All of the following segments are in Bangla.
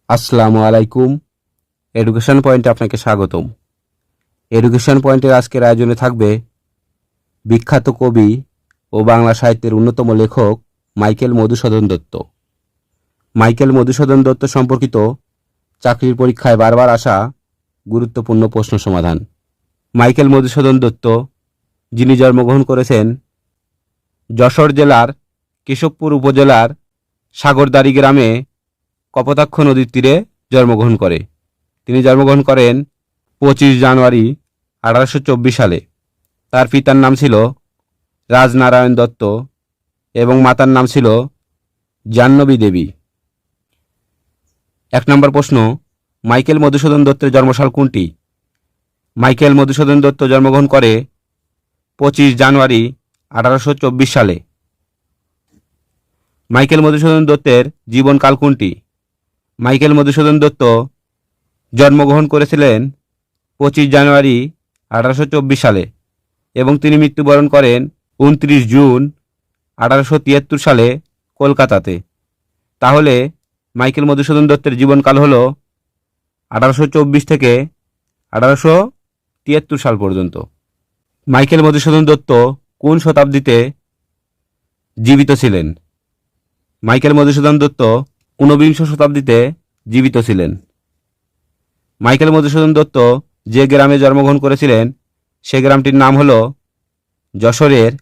আসসালামু আলাইকুম। এডুকেশন পয়েন্টে আপনাকে স্বাগতম। এডুকেশন পয়েন্টের আজকের আয়োজনে থাকবে বিখ্যাত কবি ও বাংলা সাহিত্যের অন্যতম লেখক মাইকেল মধুসূদন দত্ত। মাইকেল মধুসূদন দত্ত সম্পর্কিত চাকরির পরীক্ষায় বারবার আসা গুরুত্বপূর্ণ প্রশ্ন সমাধান। মাইকেল মধুসূদন দত্ত, যিনি জন্মগ্রহণ করেছেন যশোর জেলার কেশবপুর উপজেলার সাগরদাড়ি গ্রামে, কপোতাক্ষ নদীর তীরে জন্মগ্রহণ করে। তিনি জন্মগ্রহণ করেন 25 জানুয়ারি 1824 সালে। তার পিতার নাম ছিল রাজনারায়ণ দত্ত এবং মাতার নাম ছিল জাহ্নবী দেবী। 1 নম্বর প্রশ্ন, মাইকেল মধুসূদন দত্তের জন্মসাল কোনটি? মাইকেল মধুসূদন দত্ত জন্মগ্রহণ করে 25 জানুয়ারি 1824 সালে। মাইকেল মধুসূদন দত্তের জীবনকাল কোনটি? মাইকেল মধুসূদন দত্ত জন্মগ্রহণ করেছিলেন 25 জানুয়ারি 1824 সালে এবং তিনি মৃত্যুবরণ করেন 29 জুন 1873 সালে কলকাতাতে। তাহলে মাইকেল মধুসূদন দত্তের জীবনকাল হল 1824 থেকে 1873 সাল পর্যন্ত। মাইকেল মধুসূদন দত্ত কোন শতাব্দীতে জীবিত ছিলেন? মাইকেল মধুসূদন দত্ত 19বিংশ শতাব্দীতে জীবিত ছিলেন। মাইকেল মধুসূদন দত্ত যে গ্রামে জন্মগ্রহণ করেছিলেন সে গ্রামটির নাম হল যশোরের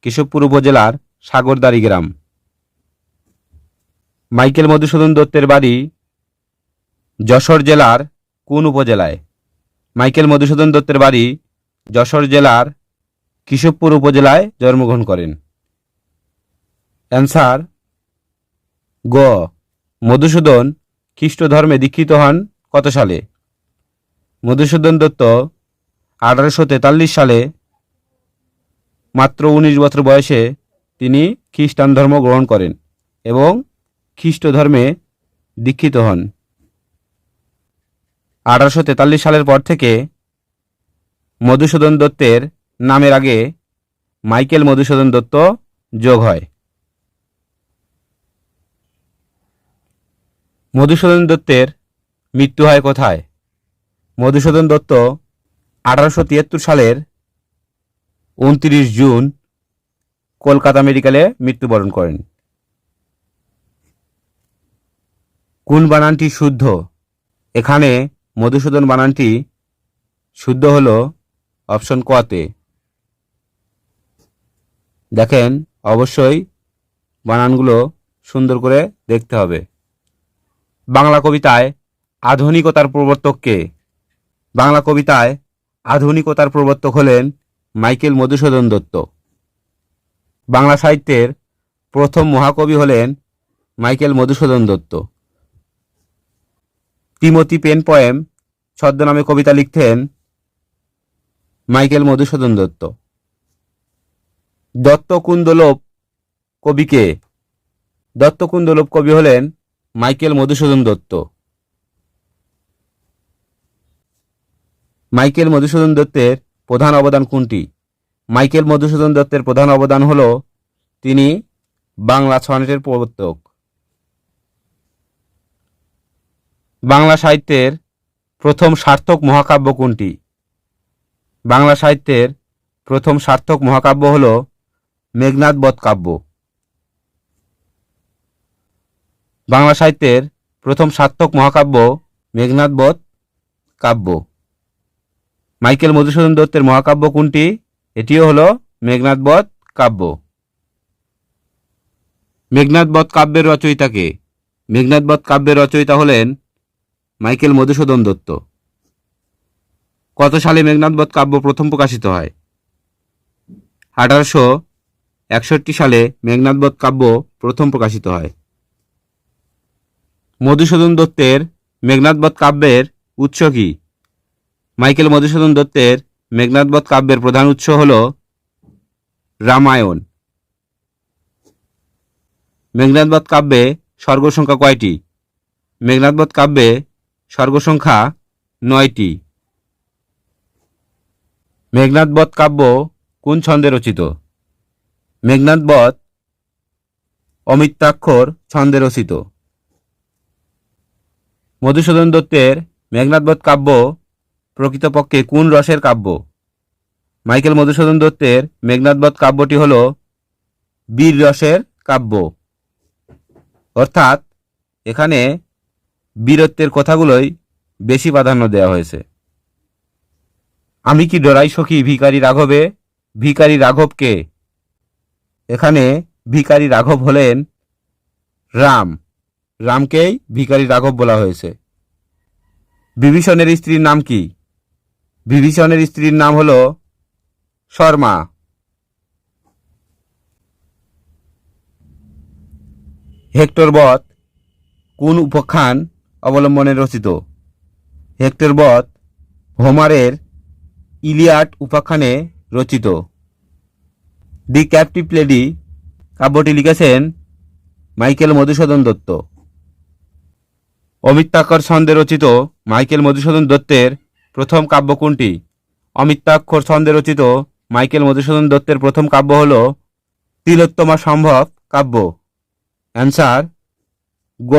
কেশবপুর উপজেলার সাগরদাড়ি গ্রাম। মাইকেল মধুসূদন দত্তের বাড়ি যশোর জেলার কোন উপজেলায়? মাইকেল মধুসূদন দত্তের বাড়ি যশোর জেলার কেশবপুর উপজেলায় জন্মগ্রহণ করেন। অ্যান্সার গ। মধুসূদন খ্রিস্ট ধর্মে দীক্ষিত হন কত সালে? মধুসূদন দত্ত 1843 সালে মাত্র 19 বছর বয়সে তিনি খ্রিস্টান ধর্ম গ্রহণ করেন এবং খ্রিস্ট ধর্মে দীক্ষিত হন। 1843 সালের পর থেকে মধুসূদন দত্তের নামের আগে মাইকেল মধুসূদন দত্ত যোগ হয়। মধুসূদন দত্তের মৃত্যু হয় কোথায়? মধুসূদন দত্ত 1873 সালের 29 জুন কলকাতা মেডিকেলে মৃত্যুবরণ করেন। কোন বানানটি শুদ্ধ? এখানে মধুসূদন বানানটি শুদ্ধ হল অপশন কতে। দেখেন, অবশ্যই বানানগুলো সুন্দর করে দেখতে হবে। বাংলা কবিতায় আধুনিকতার প্রবর্তক কে? বাংলা কবিতায় আধুনিকতার প্রবর্তক হলেন মাইকেল মধুসূদন দত্ত। বাংলা সাহিত্যের প্রথম মহাকবি হলেন Michael Madhusudan Dutta. Timothy Penpoem ছদ্মনামে কবিতা লিখতেন মাইকেল মধুসূদন দত্ত। দত্তকুন্দলোপ কবি কে? দত্তকুন্দলোপ কবি হলেন মাইকেল মধুসূদন দত্ত। মাইকেল মধুসূদন দত্তের প্রধান অবদান কোনটি? মাইকেল মধুসূদন দত্তের প্রধান অবদান হল তিনি বাংলা সনেটের প্রবর্তক। বাংলা সাহিত্যের প্রথম সার্থক মহাকাব্য কোনটি? বাংলা সাহিত্যের প্রথম সার্থক মহাকাব্য হল মেঘনাদ বধ কাব্য। বাংলা সাহিত্যের প্রথম সার্থক মহাকাব্য মেঘনাদ বধ কাব্য। মাইকেল মধুসূদন দত্তের মহাকাব্য কোনটি? এটিও হল মেঘনাদ বধ কাব্য। মেঘনাদ বধ কাব্যের রচয়িতা কে? মেঘনাদ বধ কাব্যের রচয়িতা হলেন মাইকেল মধুসূদন দত্ত। কত সালে মেঘনাদ বধ কাব্য প্রথম প্রকাশিত হয়? 1861 সালে মেঘনাদ বধ কাব্য প্রথম প্রকাশিত হয়। মধুসূদন দত্তের মেঘনাদ বধ কাব্যের উৎস কি? মাইকেল মধুসূদন দত্তের মেঘনাদ বধ কাব্যের প্রধান উৎস হল রামায়ণ। মেঘনাদ বধ কাব্যে সর্গ সংখ্যা কয়টি? মেঘনাদ বধ কাব্যে সর্গ সংখ্যা 9টি। মেঘনাদ বধ কাব্য কোন ছন্দে রচিত? মেঘনাদ বধ অমিত্রাক্ষর ছন্দে রচিত। মধুসূদন দত্তের মেঘনাদবধ কাব্য প্রকৃতপক্ষে কোন রসের কাব্য? মাইকেল মধুসূদন দত্তের মেঘনাদবধ কাব্যটি হল বীর রসের কাব্য। অর্থাৎ এখানে বীরত্বের কথাগুলোই বেশি প্রাধান্য দেওয়া হয়েছে। আমি কি ডরাই সখী ভিখারি রাঘবে? ভিখারি রাঘবকে? এখানে ভিখারি রাঘব হলেন রাম। রামকেই ভিখারি রাঘব বলা হয়েছে। বিভীষণের স্ত্রীর নাম কি? বিভীষণের স্ত্রীর নাম হল শর্মা। হেক্টর বধ কোন উপাখ্যান অবলম্বনে রচিত? হেক্টর বধ হোমারের ইলিয়াড উপাখ্যানে রচিত। দি ক্যাপটিভ লেডি কাব্যটি লিখেছেন মাইকেল মধুসূদন দত্ত। অমিত্রাক্ষর ছন্দে রচিত মাইকেল মধুসূদন দত্তের প্রথম কাব্য কোনটি? অমিত্রাক্ষর ছন্দে রচিত মাইকেল মধুসূদন দত্তের প্রথম কাব্য হল তিলোত্তমা সম্ভব কাব্য। অ্যান্সার গ।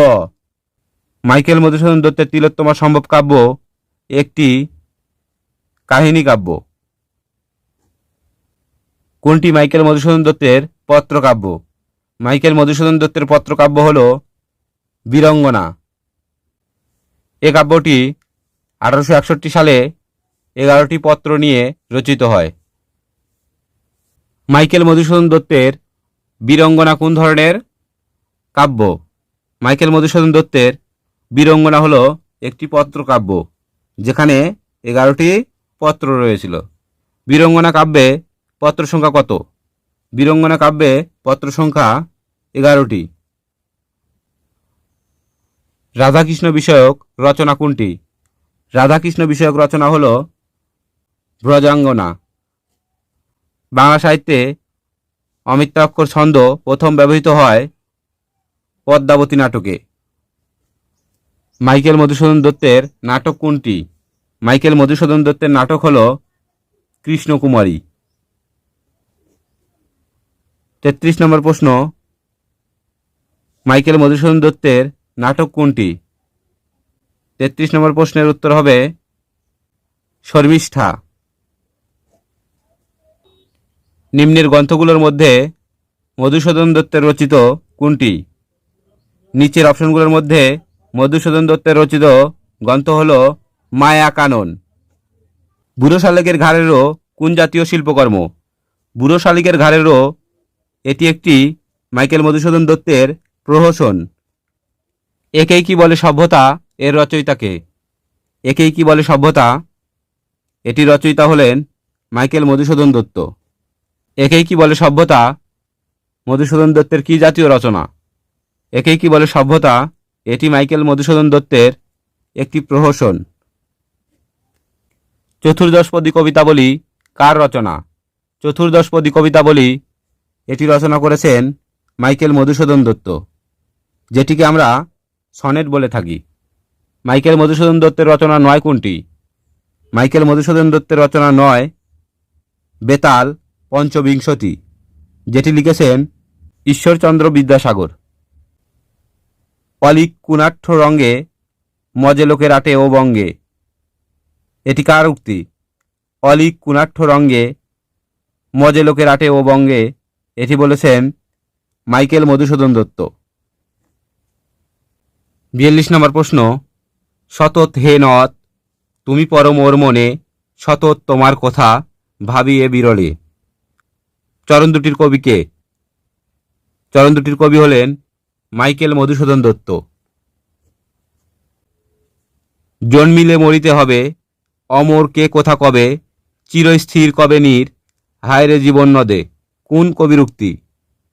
মাইকেল মধুসূদন দত্তের তিলোত্তমা সম্ভব কাব্য একটি কাহিনী কাব্য। কোনটি মাইকেল মধুসূদন দত্তের পত্রকাব্য? মাইকেল মধুসূদন দত্তের পত্রকাব্য হল বীরঙ্গনা। এ কাব্যটি 1861 সালে 11টি পত্র নিয়ে রচিত হয়। মাইকেল মধুসূদন দত্তের বীরঙ্গনা কোন ধরনের কাব্য? মাইকেল মধুসূদন দত্তের বীরঙ্গনা হল একটি পত্রকাব্য, যেখানে 11টি পত্র রয়েছিল। বীরঙ্গনা কাব্যে পত্র সংখ্যা কত? বীরঙ্গনা কাব্যে পত্র সংখ্যা 11টি। রাধাকৃষ্ণ বিষয়ক রচনা কোনটি? রাধাকৃষ্ণ বিষয়ক রচনা হল ব্রজাঙ্গনা। বাংলা সাহিত্যে অমিত্রাক্ষর ছন্দ প্রথম ব্যবহৃত হয় পদ্মাবতী নাটকে। মাইকেল মধুসূদন দত্তের নাটক কোনটি? মাইকেল মধুসূদন দত্তের নাটক হল কৃষ্ণকুমারী। 33 নম্বর প্রশ্ন, মাইকেল মধুসূদন দত্তের নাটক কোনটি? 33 নম্বর প্রশ্নের উত্তর হবে শর্মিষ্ঠা। নিম্নের গ্রন্থগুলোর মধ্যে মধুসূদন দত্তের রচিত কোনটি? নিচের অপশনগুলোর মধ্যে মধুসূদন দত্তের রচিত গ্রন্থ হল মায়া কানন। বুড়ো শালিকের ঘাড়েরও কোন জাতীয় শিল্পকর্ম? বুড়ো শালিকের ঘাড়েরও এটি একটি মাইকেল মধুসূদন দত্তের প্রহসন। একেই কি বলে সভ্যতা এর রচয়িতাকে? একেই কি বলে সভ্যতা এটি রচয়িতা হলেন মাইকেল মধুসূদন দত্ত। একেই কি বলে সভ্যতা মধুসূদন দত্তের কি জাতীয় রচনা? একেই কি বলে সভ্যতা এটি মাইকেল মধুসূদন দত্তের একটি প্রহসন। চতুর্দশপদী কবিতাবলী কার রচনা? চতুর্দশপদী কবিতাবলী এটি রচনা করেছেন মাইকেল মধুসূদন দত্ত, যেটিকে আমরা সনেট বলে থাকি। মাইকেল মধুসূদন দত্তের রচনা নয় কোনটি? মাইকেল মধুসূদন দত্তের রচনা নয় বেতাল পঞ্চবিংশতি, যেটি লিখেছেন ঈশ্বরচন্দ্র বিদ্যাসাগর। অলিক কুণাট্ঠ রঙ্গে মজে লোকের আটে ও বঙ্গে, এটি কার উক্তি? অলিক কুণাট্ঠ রঙ্গে মজে লোকের আটে ও বঙ্গে, এটি বলেছেন মাইকেল মধুসূদন দত্ত। 42 নম্বর প্রশ্ন, সতত হে নথ তুমি পরম ওর মনে, সতত তোমার কথা ভাবিয়ে বিরলে। চরণ দুটির কবি কে? চরণ দুটির কবি হলেন মাইকেল মধুসূদন দত্ত। জন্মিলে মরিতে হবে, অমর কে কোথা কবে, চিরস্থির কবে নীর, হায়রে জীবন নদে, কোন কবির উক্তি?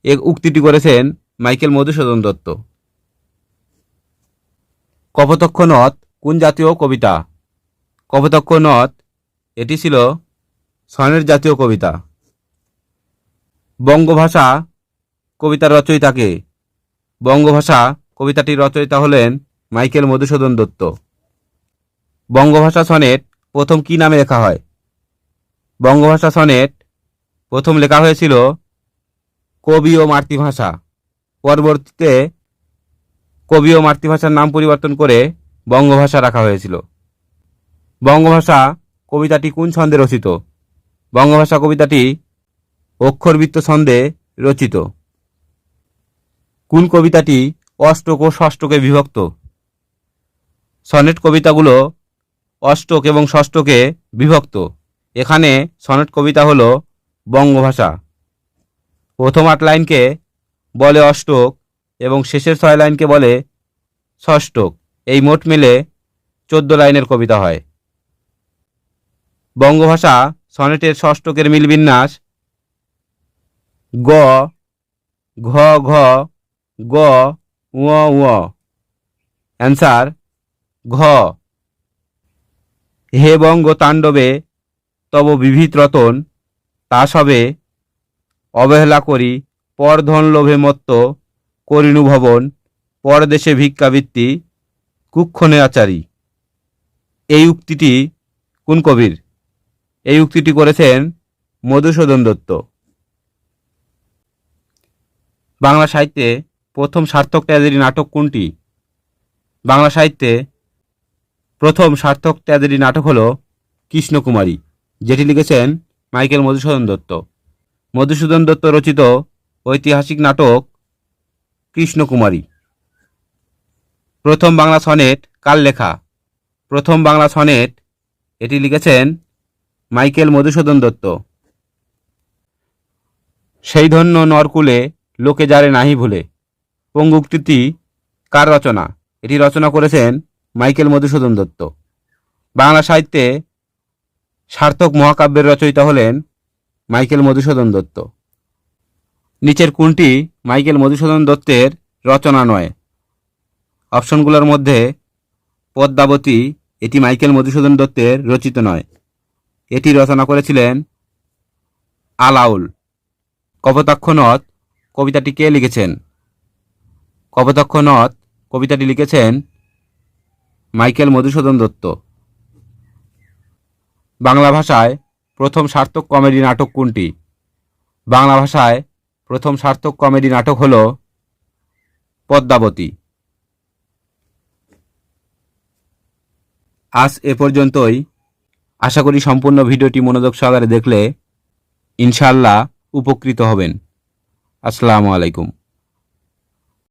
এ উক্তিটি করেছেন মাইকেল মধুসূদন দত্ত। কপোতক্ষ নদ কোন জাতীয় কবিতা? কপোতক্ষ নদ এটি ছিল সনের জাতীয় কবিতা। বঙ্গভাষা কবিতার রচয়িতাকে? বঙ্গভাষা কবিতাটির রচয়িতা হলেন মাইকেল মধুসূদন দত্ত। বঙ্গভাষা সনেট প্রথম কি নামে লেখা হয়? বঙ্গভাষা সনেট প্রথম লেখা হয়েছিল কবি ও মাতৃভাষা। পরবর্তীতে কবি ও মাতৃভাষার নাম পরিবর্তন করে বঙ্গভাষা রাখা হয়েছিল। বঙ্গভাষা কবিতাটি কোন ছন্দে রচিত? বঙ্গভাষা কবিতাটি অক্ষরবৃত্ত ছন্দে রচিত। কোন কবিতাটি অষ্টক ও ষষ্ঠকে বিভক্ত? সনেট কবিতাগুলো অষ্টক এবং ষষ্ঠকে বিভক্ত। এখানে সনেট কবিতা হল বঙ্গভাষা। প্রথম 8 লাইনকে বলে অষ্টক এবং শেষের 6 লাইনকে বলে ষষ্ঠক। এই মোট মিলে 14 লাইনের কবিতা হয়। বঙ্গভাষা সনেটের ষষ্ঠকের মিল বিন্যাস গ ঘ ঘ গ ঙ ঙ। অ্যান্সার ঘ। হে বঙ্গ তাণ্ডবে তব বিভীত রতন, তা সবে অবহেলা করি পর ধন লোভে মত্ত, করিনু ভবন পরদেশে ভিক্ষাবৃত্তি কুক্ষণে আচারী। এই উক্তিটি কোন কবির? এই উক্তিটি করেছেন মধুসূদন দত্ত। বাংলা সাহিত্যে প্রথম সার্থক ট্র্যাজেডি নাটক কোনটি? বাংলা সাহিত্যে প্রথম সার্থক ট্র্যাজেডি নাটক হল কৃষ্ণকুমারী, যেটি লিখেছেন মাইকেল মধুসূদন দত্ত। মধুসূদন দত্ত রচিত ঐতিহাসিক নাটক কৃষ্ণকুমারী। প্রথম বাংলা সনেট কার লেখা? প্রথম বাংলা সনেট এটি লিখেছেন মাইকেল মধুসূদন দত্ত। সেই ধন্য নরকুলে লোকে যারে নাহি ভুলে পঙ্গুক্তিটি কার রচনা? এটি রচনা করেছেন মাইকেল মধুসূদন দত্ত। বাংলা সাহিত্যে সার্থক মহাকাব্যের রচয়িতা হলেন মাইকেল মধুসূদন দত্ত। নিচের কোনটি মাইকেল মধুসূদন দত্তের রচনা নয়? অপশনগুলোর মধ্যে পদ্মাবতী এটি মাইকেল মধুসূদন দত্তের রচিত নয়। এটি রচনা করেছিলেন আলাউল। কপোতাক্ষ নদ কবিতাটি কে লিখেছেন? কপোতাক্ষ নদ কবিতাটি লিখেছেন মাইকেল মধুসূদন দত্ত। বাংলা ভাষায় প্রথম সার্থক কমেডি নাটক কোনটি? বাংলা ভাষায় প্রথম সার্থক কমেডি নাটক হল পদ্মাবতী। আজ এ পর্যন্তই। আশা করি সম্পূর্ণ ভিডিওটি মনোযোগ সহকারে দেখলে ইনশাআল্লাহ উপকৃত হবেন। আসসালামু আলাইকুম।